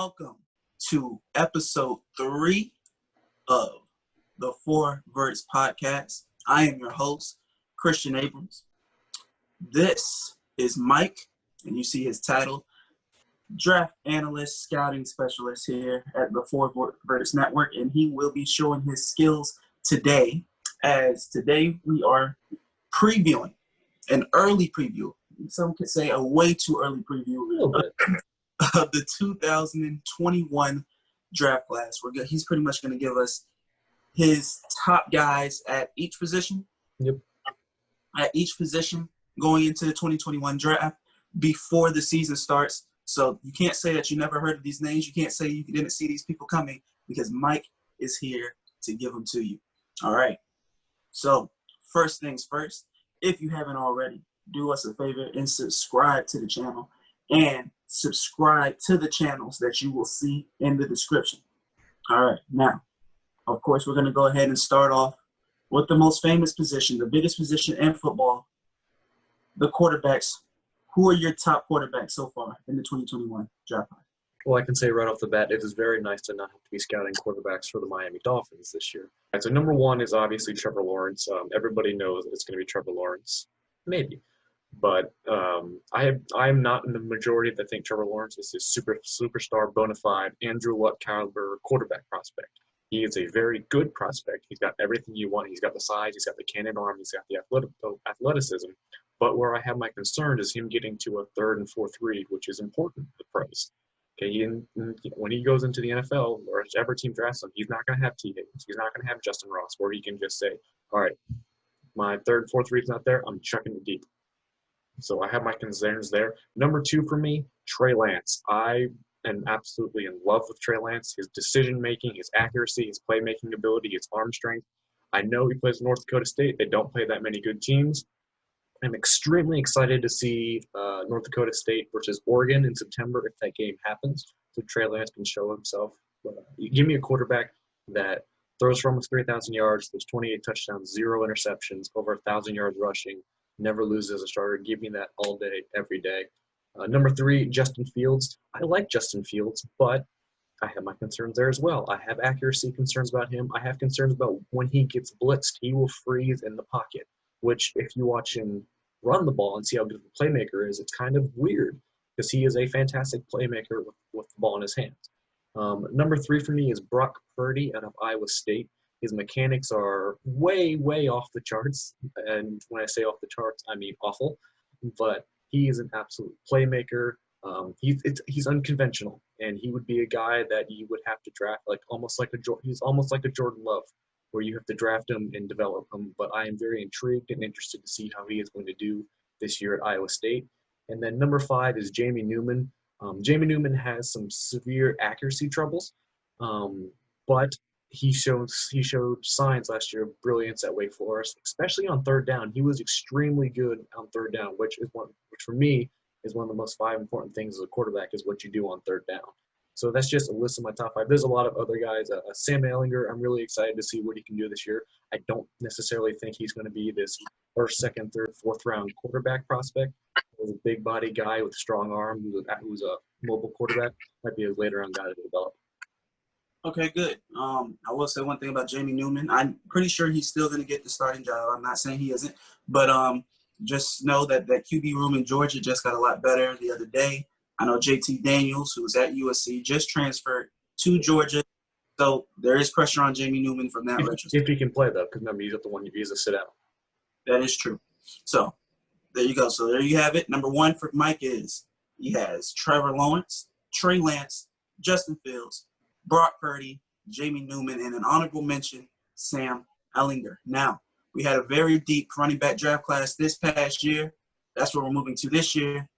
welcome to episode 3 of the Verts podcast. I am your host, Christion Abrams. This is Mike, and you see his title, Draft Analyst, Scouting Specialist here at the Verts Network, and he will be showing his skills today, as today we are previewing, an early preview, some could say a way too early preview of the 2021 draft class. He's pretty much going to give us his top guys at each position. Yep. At each position going into the 2021 draft before the season starts. So you can't say that you never heard of these names. You can't say you didn't see these people coming, because Mike is here to give them to you. All right. So first things first, if you haven't already, do us a favor and subscribe to the channel, and subscribe to the channels that you will see in the description. All right. Now, of course, we're going to go ahead and start off with the most famous position, the biggest position in football, the quarterbacks. Who are your top quarterbacks so far in the 2021 draft class? Well, I can say right off the bat, it is very nice to not have to be scouting quarterbacks for the Miami Dolphins this year. So number one is obviously Trevor Lawrence. Everybody knows that it's going to be Trevor Lawrence, maybe. But I'm not in the majority that think Trevor Lawrence is a superstar, bona fide, Andrew Luck caliber quarterback prospect. He is a very good prospect. He's got everything you want. He's got the size. He's got the cannon arm. He's got the athleticism. But where I have my concern is him getting to a third and fourth read, which is important to the pros. Okay, when he goes into the NFL or whichever team drafts him, he's not going to have T. Higgins. He's not going to have Justin Ross, where he can just say, all right, my third, fourth read's not there. I'm chucking it deep. So I have my concerns there. Number two for me, Trey Lance. I am absolutely in love with Trey Lance. His decision-making, his accuracy, his playmaking ability, his arm strength. I know he plays North Dakota State. They don't play that many good teams. I'm extremely excited to see North Dakota State versus Oregon in September if that game happens, so Trey Lance can show himself. Give me a quarterback that throws for almost 3,000 yards, there's 28 touchdowns, 0 interceptions, over 1,000 yards rushing, never loses as a starter. Give me that all day, every day. Number 3, Justin Fields. I like Justin Fields, but I have my concerns there as well. I have accuracy concerns about him. I have concerns about when he gets blitzed, he will freeze in the pocket, which if you watch him run the ball and see how good of a playmaker is, it's kind of weird because he is a fantastic playmaker with the ball in his hands. Number 3 for me is Brock Purdy out of Iowa State. His mechanics are way, way off the charts. And when I say off the charts, I mean awful. But he is an absolute playmaker. He's unconventional, and he would be a guy that you would have to draft he's almost like a Jordan Love, where you have to draft him and develop him. But I am very intrigued and interested to see how he is going to do this year at Iowa State. And then number 5 is Jamie Newman. Jamie Newman has some severe accuracy troubles, but he showed signs last year of brilliance at Wake Forest, especially on third down. He was extremely good on third down, which for me is one of the most 5 important things as a quarterback is what you do on third down. So that's just a list of my top 5. There's a lot of other guys. Sam Ehlinger, I'm really excited to see what he can do this year. I don't necessarily think he's going to be this first, second, third, fourth round quarterback prospect. He's a big body guy with a strong arm who's a mobile quarterback. Might be a later round guy to develop. Okay, good. I will say one thing about Jamie Newman. I'm pretty sure he's still going to get the starting job. I'm not saying he isn't, but just know that QB room in Georgia just got a lot better the other day. I know JT Daniels, who was at USC, just transferred to Georgia. So there is pressure on Jamie Newman from that retrospect. If he can play, though, because remember, he's a sit-out. That is true. So there you go. So there you have it. Number 1 for Mike is he has Trevor Lawrence, Trey Lance, Justin Fields, Brock Purdy, Jamie Newman, and an honorable mention, Sam Ehlinger. Now, we had a very deep running back draft class this past year. That's what we're moving to this year.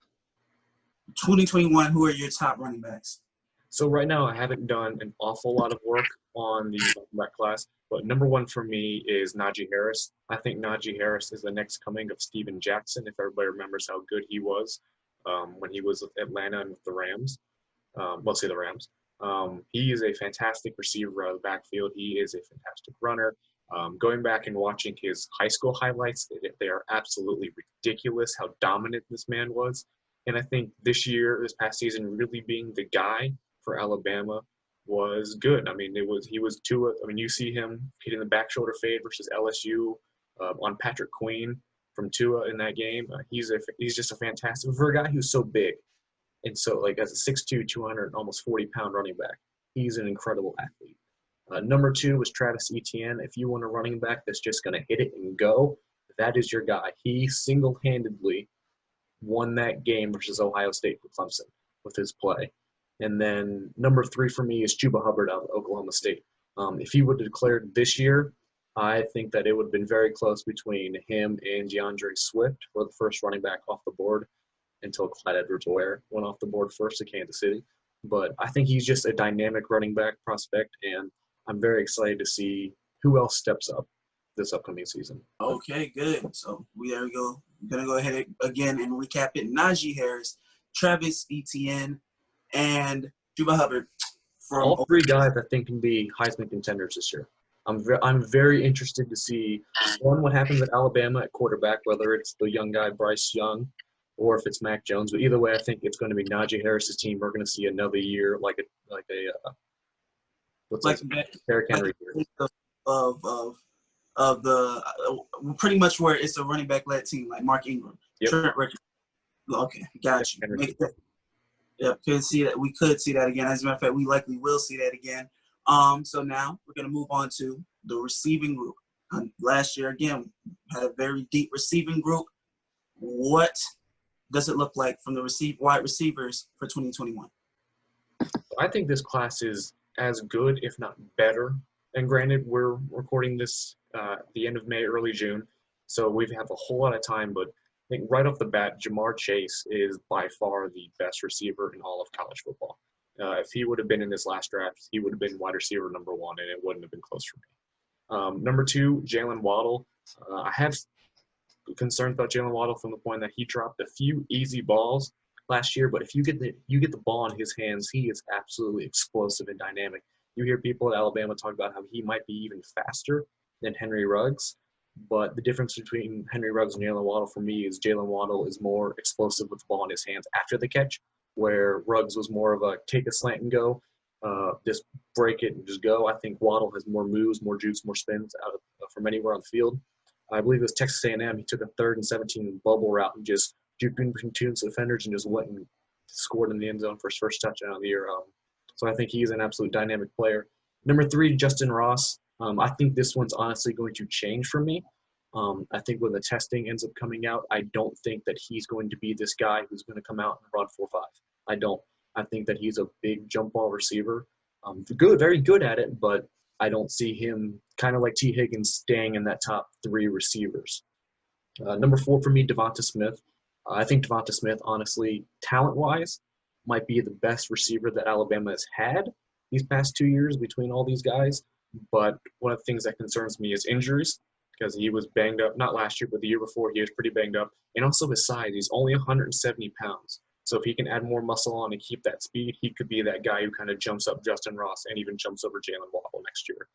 2021, who are your top running backs? So right now I haven't done an awful lot of work on the running back class, but number 1 for me is Najee Harris. I think Najee Harris is the next coming of Steven Jackson, if everybody remembers how good he was when he was with Atlanta and with the Rams. Let's say the Rams. He is a fantastic receiver out of the backfield. He is a fantastic runner. Going back and watching his high school highlights, they are absolutely ridiculous how dominant this man was. And I think this past season, really being the guy for Alabama was good. I mean, he was Tua. I mean, you see him hitting the back shoulder fade versus LSU on Patrick Queen from Tua in that game. He's just a fantastic for a guy who's so big and so like as a 6'2", 200, almost 40-pound running back. He's an incredible athlete. Number 2 was Travis Etienne. If you want a running back that's just going to hit it and go, that is your guy. He single-handedly won that game versus Ohio State for Clemson with his play. And then number 3 for me is Chuba Hubbard out of Oklahoma State. If he would have declared this year, I think that it would have been very close between him and DeAndre Swift for the first running back off the board until Clyde Edwards-Helaire went off the board first to Kansas City. But I think he's just a dynamic running back prospect, and I'm very excited to see who else steps up this upcoming season. Okay, good. So there we go. I'm going to go ahead again and recap it. Najee Harris, Travis Etienne, and Chuba Hubbard. All 3 guys I think can be Heisman contenders this year. I'm very interested to see, one, what happens at Alabama at quarterback, whether it's the young guy Bryce Young or if it's Mac Jones. But either way, I think it's going to be Najee Harris's team. We're going to see another year like Derrick Henry of the pretty much where it's a running back led team like Mark Ingram. Yep. Trent Rickard. Okay, got you. Yep, we could see that again. As a matter of fact, we likely will see that again. So now we're going to move on to the receiving group. Last year, again, had a very deep receiving group. What does it look like from the wide receivers for 2021? I think this class is as good, if not better. And granted, we're recording this the end of May, early June, so we have a whole lot of time. But I think right off the bat, Jamar Chase is by far the best receiver in all of college football. If he would have been in this last draft, he would have been wide receiver number 1, and it wouldn't have been close for me. Number 2, Jalen Waddle. I have concerns about Jalen Waddle from the point that he dropped a few easy balls last year, but if you get the ball in his hands, he is absolutely explosive and dynamic. You hear people at Alabama talk about how he might be even faster than Henry Ruggs, but the difference between Henry Ruggs and Jalen Waddle for me is Jalen Waddle is more explosive with the ball in his hands after the catch, where Ruggs was more of a take a slant and go, just break it and just go. I think Waddle has more moves, more juice, more spins from anywhere on the field. I believe it was Texas A&M. He took a 3rd and 17 bubble route and just juked in between 2 defenders and just went and scored in the end zone for his first touchdown of the year. So I think he's an absolute dynamic player. Number 3, Justin Ross. I think this one's honestly going to change for me. I think when the testing ends up coming out, I don't think that he's going to be this guy who's going to come out and run 4.5. I don't. I think that he's a big jump ball receiver. Very good at it, but I don't see him kind of like T. Higgins staying in that top 3 receivers. Number 4 for me, Devonta Smith. I think Devonta Smith, honestly, talent-wise, might be the best receiver that Alabama has had these past 2 years between all these guys. But one of the things that concerns me is injuries, because he was banged up, not last year, but the year before, he was pretty banged up. And also his size. He's only 170 pounds. So if he can add more muscle on and keep that speed, he could be that guy who kind of jumps up Justin Ross and even jumps over Jalen Waddle next year.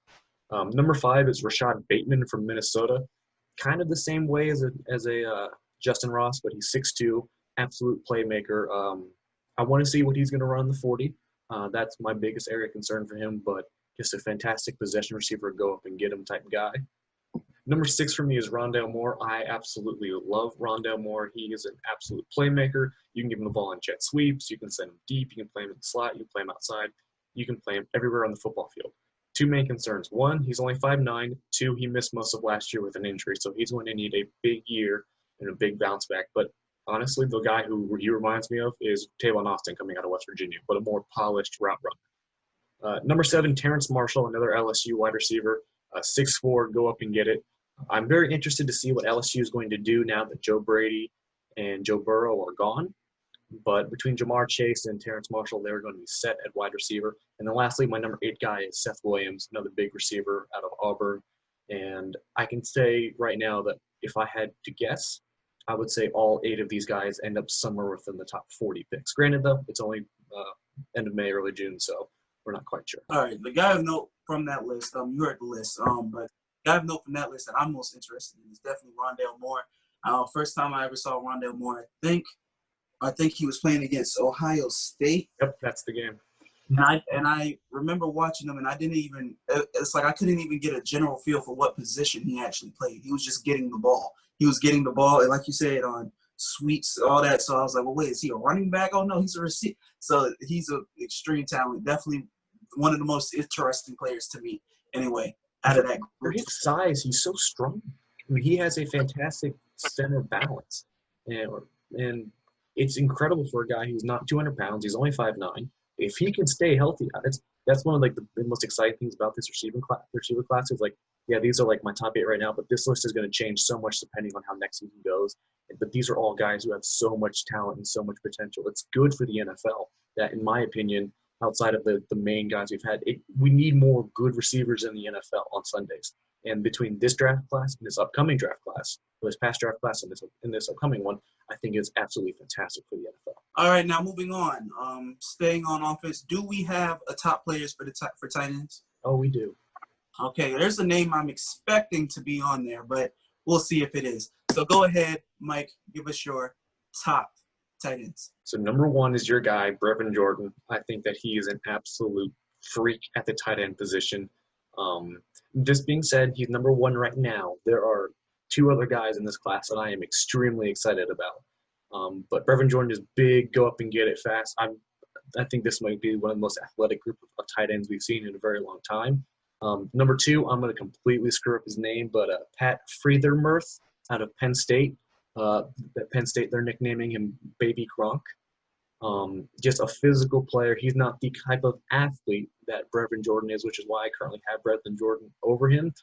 Number 5 is Rashad Bateman from Minnesota. Kind of the same way as a Justin Ross, but he's 6'2", absolute playmaker. I want to see what he's going to run the 40. That's my biggest area of concern for him, but just a fantastic possession receiver, go up and get him type guy. Number 6 for me is Rondale Moore. I absolutely love Rondale Moore. He is an absolute playmaker. You can give him the ball in jet sweeps. You can send him deep. You can play him in the slot. You can play him outside. You can play him everywhere on the football field. 2 main concerns. 1, he's only 5'9". 2, he missed most of last year with an injury, so he's going to need a big year and a big bounce back. But honestly, the guy who he reminds me of is Tavon Austin coming out of West Virginia, but a more polished route runner. Number 7, Terrence Marshall, another LSU wide receiver, 6'4", go up and get it. I'm very interested to see what LSU is going to do now that Joe Brady and Joe Burrow are gone. But between Jamar Chase and Terrence Marshall, they're going to be set at wide receiver. And then lastly, my number 8 guy is Seth Williams, another big receiver out of Auburn. And I can say right now that if I had to guess, I would say all 8 of these guys end up somewhere within the top 40 picks. Granted, though, it's only end of May, early June, so we're not quite sure. All right, the guy of note from that list, you heard the list, but the guy of note from that list that I'm most interested in is definitely Rondale Moore. First time I ever saw Rondale Moore, I think he was playing against Ohio State. Yep, that's the game. And I remember watching him, and I didn't even. It's like I couldn't even get a general feel for what position he actually played. He was just getting the ball. He was getting the ball, and like you said, on sweeps, all that. So I was like, well, wait, is he a running back? Oh no, he's a receiver. So he's an extreme talent. Definitely one of the most interesting players to me. Anyway, out of that For group. his size, he's so strong. I mean, he has a fantastic center balance, and it's incredible for a guy who's not 200 pounds. He's only 5'9". If he can stay healthy, that's one of like the most exciting things about this receiver class is like, yeah, these are like my top 8 right now, but this list is going to change so much depending on how next season goes. But these are all guys who have so much talent and so much potential. It's good for the NFL that, in my opinion, outside of the main guys we've had, we need more good receivers in the NFL on Sundays. And between this draft class and this upcoming draft class, or this past draft class and this upcoming one, I think it's absolutely fantastic for the NFL. All right, now moving on. Staying on offense, do we have a top players for tight ends? Oh, we do. Okay, there's a name I'm expecting to be on there, but we'll see if it is. So go ahead, Mike, give us your top tight ends. So number 1 is your guy, Brevin Jordan. I think that he is an absolute freak at the tight end position. This being said, he's number 1 right now. There are 2 other guys in this class that I am extremely excited about. But Brevin Jordan is big, go up and get it fast. I think this might be one of the most athletic group of tight ends we've seen in a very long time. Number 2, I'm going to completely screw up his name, but Pat Freiermuth out of Penn State. At Penn State, they're nicknaming him Baby Gronk. Just a physical player. He's not the type of athlete that Brevin Jordan is, which is why I currently have Brevin Jordan over him,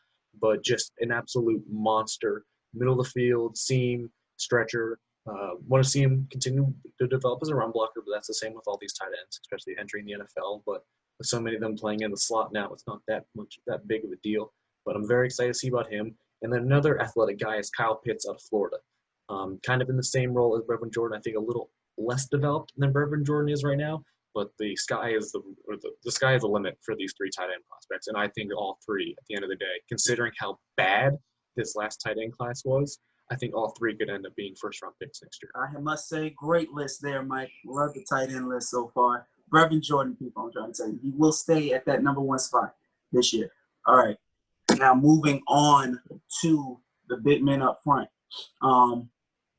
but just an absolute monster. Middle of the field, seam, stretcher. Want to see him continue to develop as a run blocker, but that's the same with all these tight ends, especially entering the NFL. But with so many of them playing in the slot now, it's not that big of a deal. But I'm very excited to see about him. And then another athletic guy is Kyle Pitts out of Florida. Kind of in the same role as Brevin Jordan, I think a little less developed than Brevin Jordan is right now, but the sky is the limit for these 3 tight end prospects, and I think all 3 at the end of the day, considering how bad this last tight end class was, I think all 3 could end up being first-round picks next year. I must say, great list there, Mike. Love the tight end list so far. Brevin Jordan, people, I'm trying to tell you, he will stay at that number 1 spot this year. All right, now moving on to the big men up front.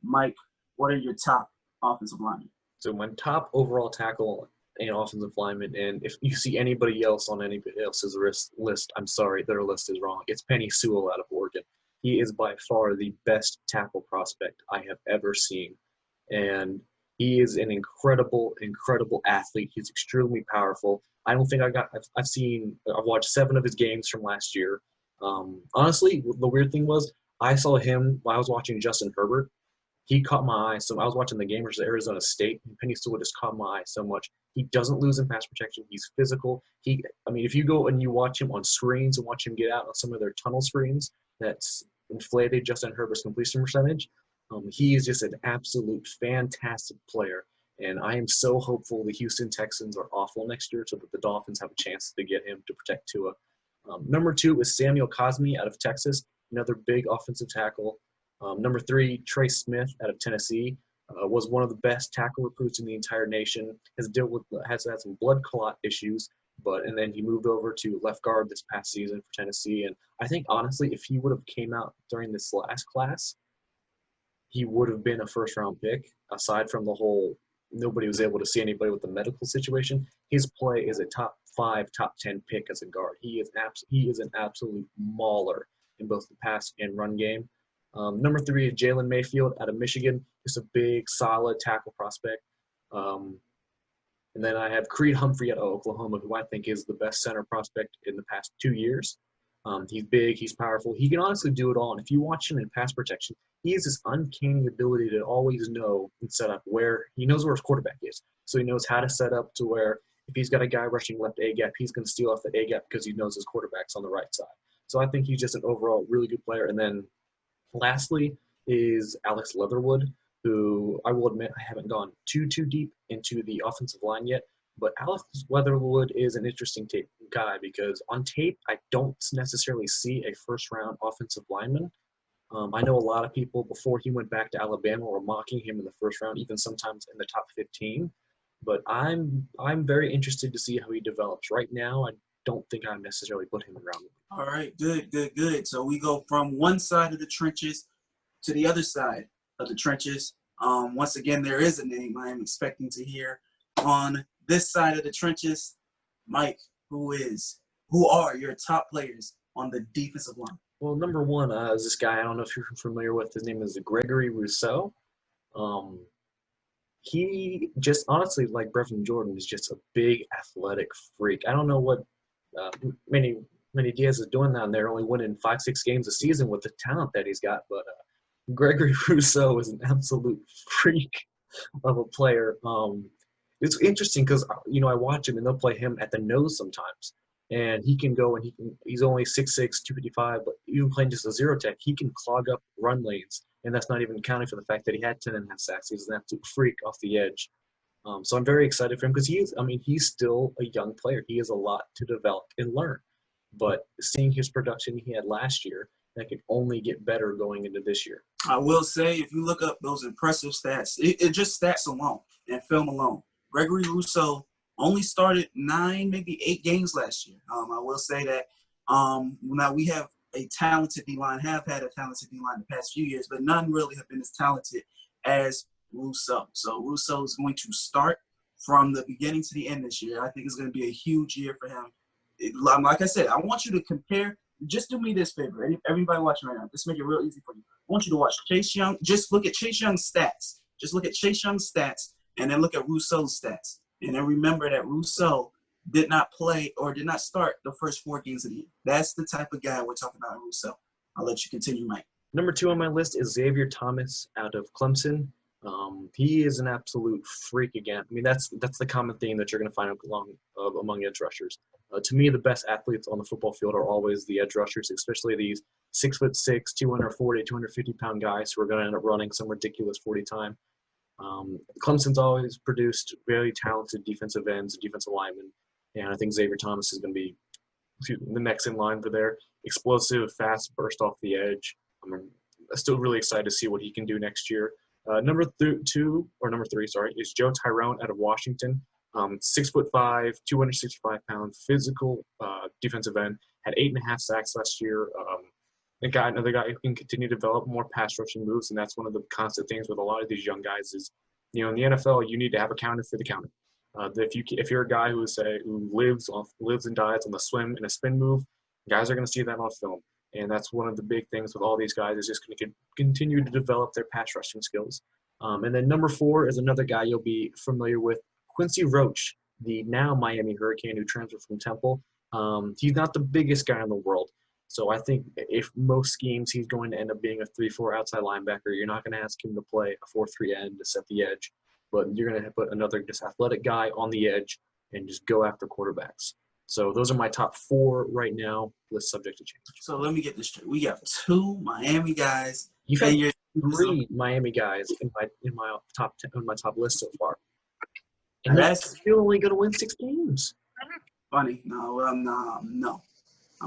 Mike, what are your top offensive linemen? So my top overall tackle and offensive lineman, and if you see anybody else on anybody else's list, I'm sorry, their list is wrong. It's Penny Sewell out of Oregon. He is by far the best tackle prospect I have ever seen. And he is an incredible, incredible athlete. He's extremely powerful. I don't think I've watched 7 of his games from last year. Honestly, the weird thing was I saw him while I was watching Justin Herbert. He caught my eye. So I was watching the game versus Arizona State, and Penny Sewell just caught my eye so much. He doesn't lose in pass protection. He's physical. If you go and you watch him on screens and watch him get out on some of their tunnel screens that's inflated Justin Herbert's completion percentage, he is just an absolute fantastic player. And I am so hopeful the Houston Texans are awful next year so that the Dolphins have a chance to get him to protect Tua. Number 2 is Samuel Cosmi out of Texas, another big offensive tackle. Number 3, Trey Smith out of Tennessee, was one of the best tackle recruits in the entire nation. Has had some blood clot issues, and then he moved over to left guard this past season for Tennessee. And I think honestly, if he would have came out during this last class, he would have been a first-round pick. Aside from the whole nobody was able to see anybody with the medical situation, his play is a top 5, top 10 pick as a guard. He is an absolute mauler in both the pass and run game. Number 3 is Jalen Mayfield out of Michigan. Just a big, solid tackle prospect. And then I have Creed Humphrey out of Oklahoma, who I think is the best center prospect in the past 2 years. He's big. He's powerful. He can honestly do it all. And if you watch him in pass protection, he has this uncanny ability to always know and set up where – he knows where his quarterback is. So he knows how to set up to where if he's got a guy rushing left A-gap, he's going to steal off that A-gap because he knows his quarterback's on the right side. So I think he's just an overall really good player. And then lastly is Alex Leatherwood, who I will admit I haven't gone too deep into the offensive line yet. But Alex Leatherwood is an interesting guy because on tape, I don't necessarily see a first-round offensive lineman. I know a lot of people before he went back to Alabama were mocking him in the first round, even sometimes in the top 15. But I'm very interested to see how he develops. Right now, I don't think I necessarily put him around. All right, good. So we go from one side of the trenches to the other side of the trenches. Once again, there is a name I am expecting to hear on this side of the trenches. Mike, who are your top players on the defensive line? Well, number one is this guy. I don't know if you're familiar with. His name is Gregory Rousseau. Um, he just honestly, like Brevin Jordan, is just a big athletic freak. I don't know what uh, many Diaz is doing down there, only winning 5-6 games a season with the talent that he's got. But Gregory Rousseau is an absolute freak of a player. It's interesting because I watch him and they'll play him at the nose sometimes, and he can go and he's only 6'6", 255, but even playing just a zero tech, he can clog up run lanes, and that's not even counting for the fact that he had 10.5 sacks. He's an absolute freak off the edge. So I'm very excited for him because he's still a young player. He has a lot to develop and learn. But seeing his production he had last year, that could only get better going into this year. I will say, if you look up those impressive stats, it just stats alone and film alone. Gregory Rousseau only started 9, maybe 8 games last year. I will say that now we have a talented D-line, have had a talented D-line the past few years, but none really have been as talented as Rousseau. So Rousseau is going to start from the beginning to the end this year. I think it's going to be a huge year for him. Like I said, I want you to compare. Just do me this favor. Everybody watching right now, just make it real easy for you. I want you to watch Chase Young. Just look at Chase Young's stats. Just look at Chase Young's stats, and then look at Rousseau's stats. And then remember that Rousseau did not play or did not start the first 4 games of the year. That's the type of guy we're talking about in Rousseau. I'll let you continue, Mike. Number 2 on my list is Xavier Thomas out of Clemson. He is an absolute freak again. I mean, that's the common theme that you're going to find among edge rushers. To me, the best athletes on the football field are always the edge rushers, especially these 6'6", 240, 250-pound guys who are going to end up running some ridiculous 40 time. Clemson's always produced very talented defensive ends, defensive linemen, and I think Xavier Thomas is going to be the next in line for their explosive, fast burst off the edge. I'm still really excited to see what he can do next year. Number 3 is Joe Tyrone out of Washington. 6'5", 265-pound physical defensive end. Had 8.5 sacks last year. Another guy who can continue to develop more pass rushing moves, and that's one of the constant things with a lot of these young guys is, in the NFL, you need to have a counter for the counter. If you're a guy who lives and dies on the swim and a spin move, guys are going to see that on film. And that's one of the big things with all these guys is just going to continue to develop their pass rushing skills. And then number 4 is another guy you'll be familiar with, Quincy Roach, the now Miami Hurricane who transferred from Temple. He's not the biggest guy in the world. So I think if most schemes he's going to end up being a 3-4 outside linebacker, you're not going to ask him to play a 4-3 end to set the edge. But you're going to put another just athletic guy on the edge and just go after quarterbacks. So those are my top 4 right now. List subject to change. So let me get this straight. We have 2 Miami guys. You've had 3 Miami guys in my top list so far, and that's still only going to win 6 games. Funny, no.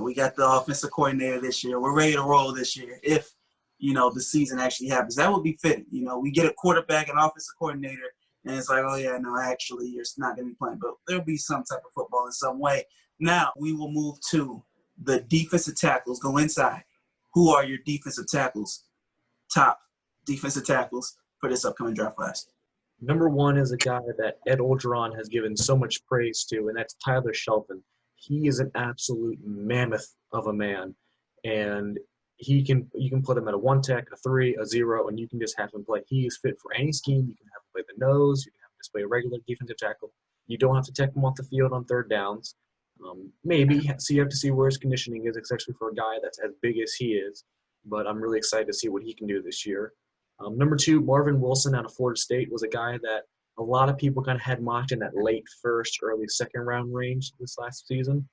We got the offensive coordinator this year. We're ready to roll this year. If the season actually happens, that would be fitting. We get a quarterback and offensive coordinator. And it's like, oh, yeah, no, actually, you're not going to be playing. But there'll be some type of football in some way. Now, we will move to the defensive tackles. Go inside. Who are your defensive tackles, top defensive tackles for this upcoming draft class? Number 1 is a guy that Ed Orgeron has given so much praise to, and that's Tyler Shelvin. He is an absolute mammoth of a man. And you can put him at a 1 tech, a 3, a 0, and you can just have him play. He is fit for any scheme. You can have him play the nose. You can have him just play a regular defensive tackle. You don't have to take him off the field on 3rd downs. Maybe. So you have to see where his conditioning is, especially for a guy that's as big as he is. But I'm really excited to see what he can do this year. Number 2, Marvin Wilson out of Florida State was a guy that a lot of people kind of had mocked in that late 1st, early 2nd round range this last season.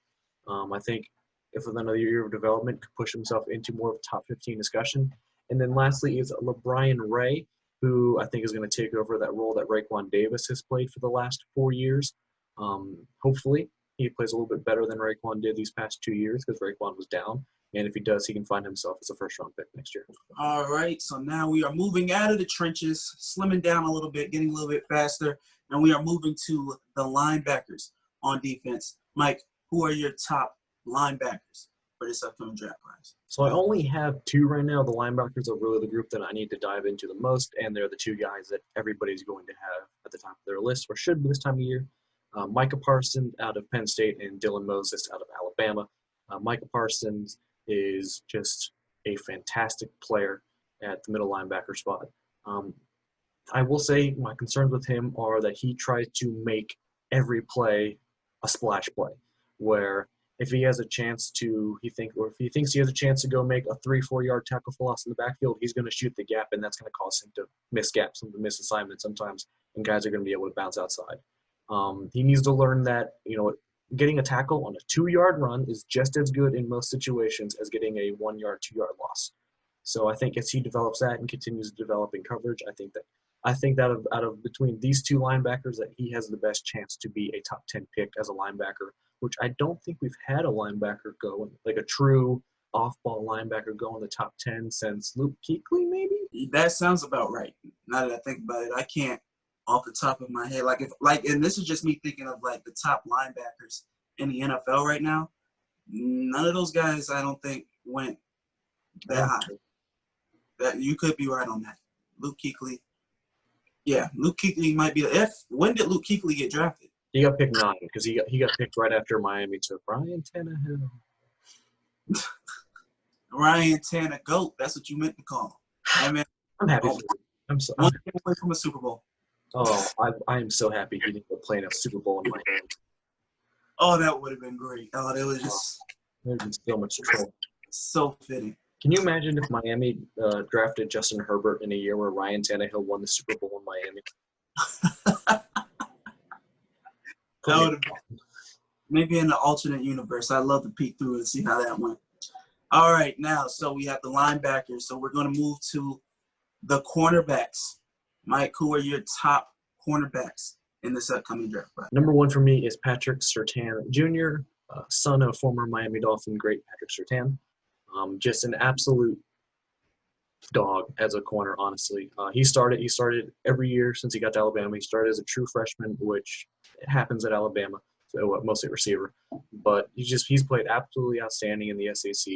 I think if with another year of development, could push himself into more of a top 15 discussion. And then lastly is LeBrian Ray, who I think is going to take over that role that Raekwon Davis has played for the last 4 years. Hopefully he plays a little bit better than Raekwon did these past 2 years because Raekwon was down. And if he does, he can find himself as a first-round pick next year. All right, so now we are moving out of the trenches, slimming down a little bit, getting a little bit faster, and we are moving to the linebackers on defense. Mike, who are your top linebackers for this upcoming draft class? So I only have two right now. The linebackers are really the group that I need to dive into the most, and they're the two guys that everybody's going to have at the top of their list, or should be this time of year. Micah Parsons out of Penn State and Dylan Moses out of Alabama. Micah Parsons is just a fantastic player at the middle linebacker spot. I will say my concerns with him are that he tries to make every play a splash play, where if he has a chance to, if he thinks he has a chance to go make a 3-4 yard tackle for loss in the backfield, he's going to shoot the gap, and that's going to cause him to miss gaps, to miss assignments sometimes, and guys are going to be able to bounce outside. He needs to learn that, getting a tackle on a 2-yard run is just as good in most situations as getting a 1-yard, 2-yard loss. So I think as he develops that and continues to develop in coverage, I think that out of between these two linebackers, that he has the best chance to be a top 10 pick as a linebacker, which I don't think we've had a linebacker go, like a true off-ball linebacker go in the top 10 since Luke Kuechly, maybe? That sounds about right. Now that I think about it, I can't off the top of my head. And this is just me thinking of like the top linebackers in the NFL right now. None of those guys I don't think went that high. That you could be right on that. Luke Kuechly. Yeah, Luke Kuechly might be. When did Luke Kuechly get drafted? He got picked 9 because he got picked right after Miami took Ryan Tannehill. Ryan Tannehill, GOAT. That's what you meant to call him. I mean, I'm happy. I'm one thing away from a Super Bowl. Oh, I am so happy he didn't play in a Super Bowl in Miami. Oh, that would have been great. Oh, that was just there's been so much trouble. So fitting. Can you imagine if Miami drafted Justin Herbert in a year where Ryan Tannehill won the Super Bowl in Miami? That would have been maybe in the alternate universe. I'd love to peek through and see how that went. All right, now, so we have the linebackers. So we're going to move to the cornerbacks. Mike, who are your top cornerbacks in this upcoming draft class? Number 1 for me is Patrick Surtain Jr., son of former Miami Dolphin great Patrick Surtain. Just an absolute dog as a corner, honestly. He started every year since he got to Alabama. He started as a true freshman, which happens at Alabama, so mostly receiver. But he's played absolutely outstanding in the SEC.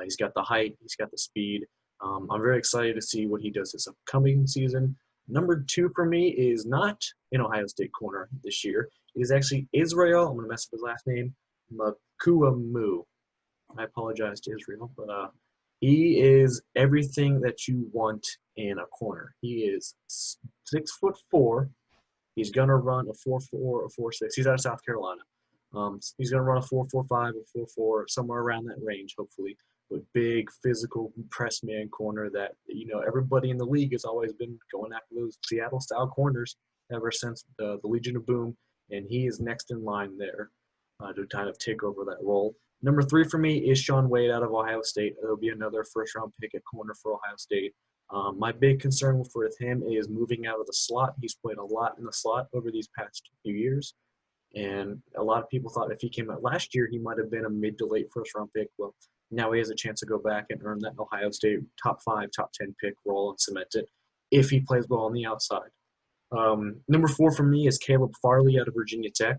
He's got the height, he's got the speed. I'm very excited to see what he does this upcoming season. Number 2 for me is not an Ohio State corner this year. It is actually Israel. I'm going to mess up his last name. Makuamu. I apologize to Israel, but he is everything that you want in a corner. He is 6'4". He's going to run a 4.4 or 4.6. He's out of South Carolina. He's going to run a 4.45 or 4.4, somewhere around that range, hopefully. With big, physical, press man corner that, everybody in the league has always been going after those Seattle-style corners ever since the Legion of Boom, and he is next in line there to kind of take over that role. Number 3 for me is Shaun Wade out of Ohio State. It'll be another first-round pick at corner for Ohio State. My big concern with him is moving out of the slot. He's played a lot in the slot over these past few years, and a lot of people thought if he came out last year, he might have been a mid to late first-round pick. Well, now he has a chance to go back and earn that Ohio State top 5, top 10 pick role and cement it if he plays well on the outside. Number 4 for me is Caleb Farley out of Virginia Tech.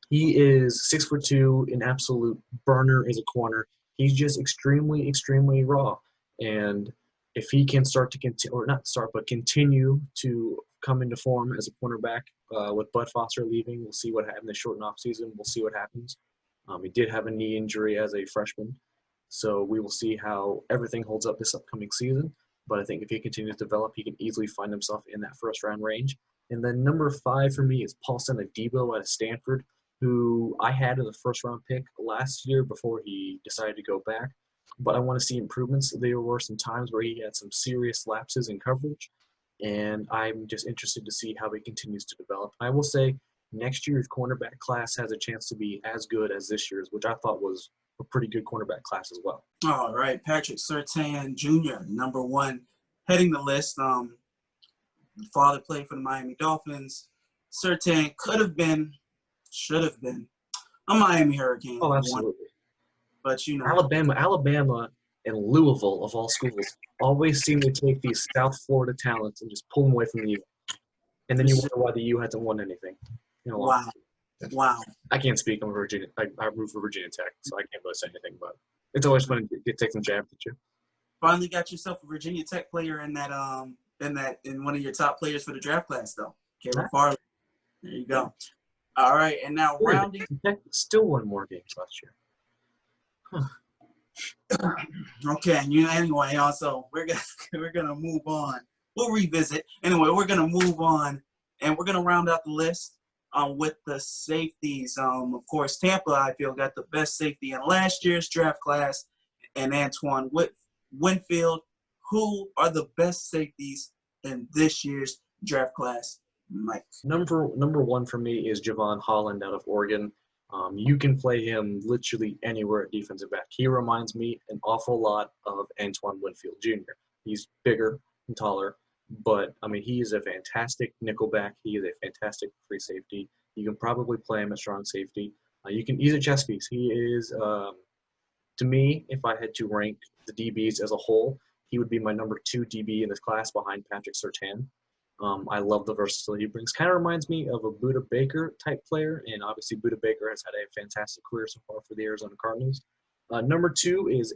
He is 6'2", an absolute burner as a corner. He's just extremely, extremely raw. And if he can continue to come into form as a cornerback with Bud Foster leaving, we'll see what happens in the shortened offseason. We'll see what happens. He did have a knee injury as a freshman, so we will see how everything holds up this upcoming season. But I think if he continues to develop, he can easily find himself in that first-round range. And then number 5 for me is Paulson Adebo out of Stanford, who I had as a first-round pick last year before he decided to go back. But I want to see improvements. There were some times where he had some serious lapses in coverage, and I'm just interested to see how he continues to develop. I will say next year's cornerback class has a chance to be as good as this year's, which I thought was a pretty good cornerback class as well. All right, Patrick Surtain Jr., number 1, heading the list. Father played for the Miami Dolphins. Surtain should have been a Miami Hurricane. Oh, absolutely. But you know, Alabama, and Louisville, of all schools, always seem to take these South Florida talents and just pull them away from the U. And then you wonder why the U hasn't won anything. Wow. I can't speak on Virginia. I root for Virginia Tech, so I can't really say anything. But it's always fun to take some jabs at you. Finally got yourself a Virginia Tech player in one of your top players for the draft class, though. Caleb Farley. There you go. All right, and now rounding. Tech still won more games last year. Huh. Okay, anyway, also we're gonna move on. We'll revisit. Anyway, we're gonna move on, and we're gonna round out the list with the safeties. Of course, Tampa, I feel, got the best safety in last year's draft class, and Antoine Winfield. Who are the best safeties in this year's draft class, Mike? Number one for me is Javon Holland out of Oregon. You can play him literally anywhere at defensive back. He reminds me an awful lot of Antoine Winfield Jr. He's bigger and taller, but, I mean, he is a fantastic nickelback. He is a fantastic free safety. You can probably play him at strong safety. He's a chess piece. He is, to me, if I had to rank the DBs as a whole, he would be my number 2 DB in this class behind Patrick Surtain. I love the versatility he brings. Kind of reminds me of a Budda Baker type player, and obviously Budda Baker has had a fantastic career so far for the Arizona Cardinals. Number 2 is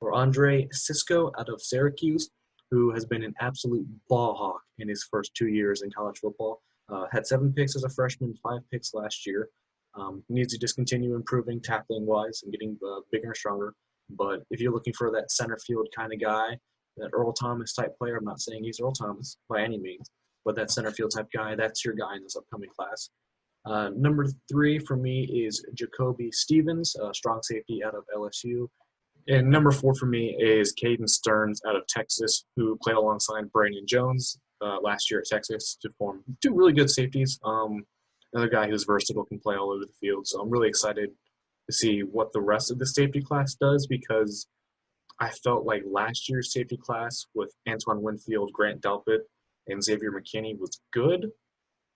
Andre Cisco out of Syracuse, who has been an absolute ball hawk in his first 2 years in college football. Had 7 picks as a freshman, 5 picks last year. Needs to just continue improving tackling-wise and getting bigger and stronger. But if you're looking for that center field kind of guy, that Earl Thomas type player, I'm not saying he's Earl Thomas by any means, but that center field type guy, that's your guy in this upcoming class. Number 3 for me is Jacoby Stevens, strong safety out of LSU. And number 4 for me is Caden Stearns out of Texas, who played alongside Brandon Jones last year at Texas to form 2 really good safeties. Another guy who's versatile, can play all over the field. So I'm really excited to see what the rest of the safety class does, because I felt like last year's safety class with Antoine Winfield, Grant Delpit, and Xavier McKinney was good,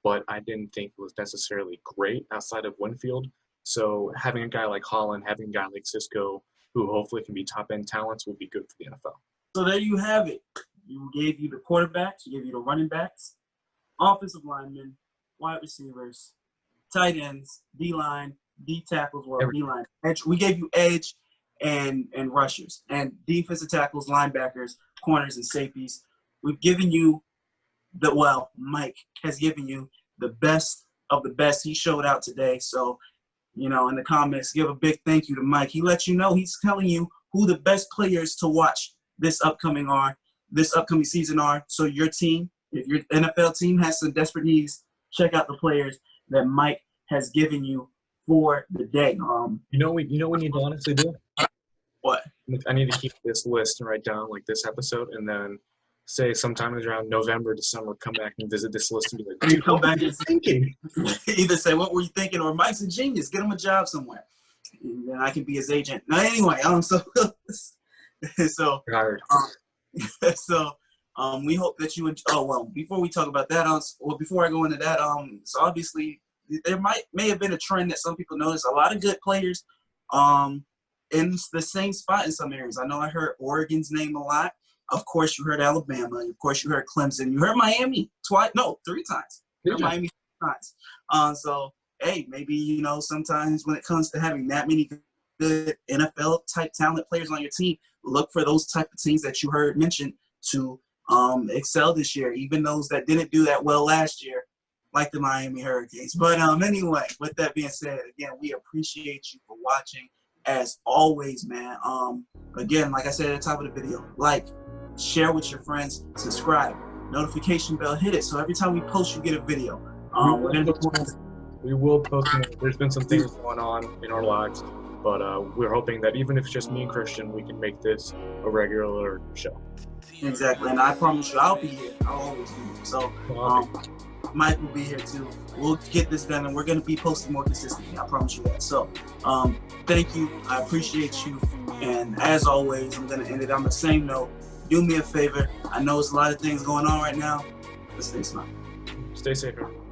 but I didn't think it was necessarily great outside of Winfield. So having a guy like Holland, having a guy like Cisco, who hopefully can be top-end talents, will be good for the NFL. So there you have it. You gave you the quarterbacks, you gave you the running backs, offensive linemen, wide receivers, tight ends, D-line, D tackles, or D-line. Edge. We gave you edge and rushers, and defensive tackles, linebackers, corners, and safeties. We've given you Mike has given you the best of the best. He showed out today. So, in the comments, give a big thank you to Mike. He let you know, he's telling you who the best players to watch this upcoming season are. So your team, if your NFL team has some desperate needs, check out the players that Mike has given you for the day. You know what we need to honestly do? What? I need to keep this list and write down like this episode, and then say sometime around November, December, come back and visit this list and be like, dude, come back and thinking. Either say, what were you thinking? Or Mike's a genius. Get him a job somewhere. And then I can be his agent. Now, anyway, we hope that you before we talk about that, before I go into that, so obviously there may have been a trend that some people noticed. A lot of good players in the same spot in some areas. I know I heard Oregon's name a lot. Of course, you heard Alabama. Of course, you heard Clemson. You heard Miami 3 times. You heard Miami 3 times. So, hey, maybe, sometimes when it comes to having that many good NFL-type talent players on your team, look for those type of teams that you heard mentioned to excel this year, even those that didn't do that well last year, like the Miami Hurricanes. But anyway, with that being said, again, we appreciate you for watching. As always, man. Again, like I said at the top of the video, share with your friends, subscribe, notification bell, hit it. So every time we post, you get a video. We will post more. There's been some things going on in our lives, but we're hoping that even if it's just me and Christian, we can make this a regular show. Exactly, and I promise you, I'll be here. I'll always be here. So Mike will be here too. We'll get this done, and we're going to be posting more consistently. I promise you that. So thank you. I appreciate you. And as always, I'm going to end it on the same note. Do me a favor. I know it's a lot of things going on right now, but stay smart. Stay safe, everyone.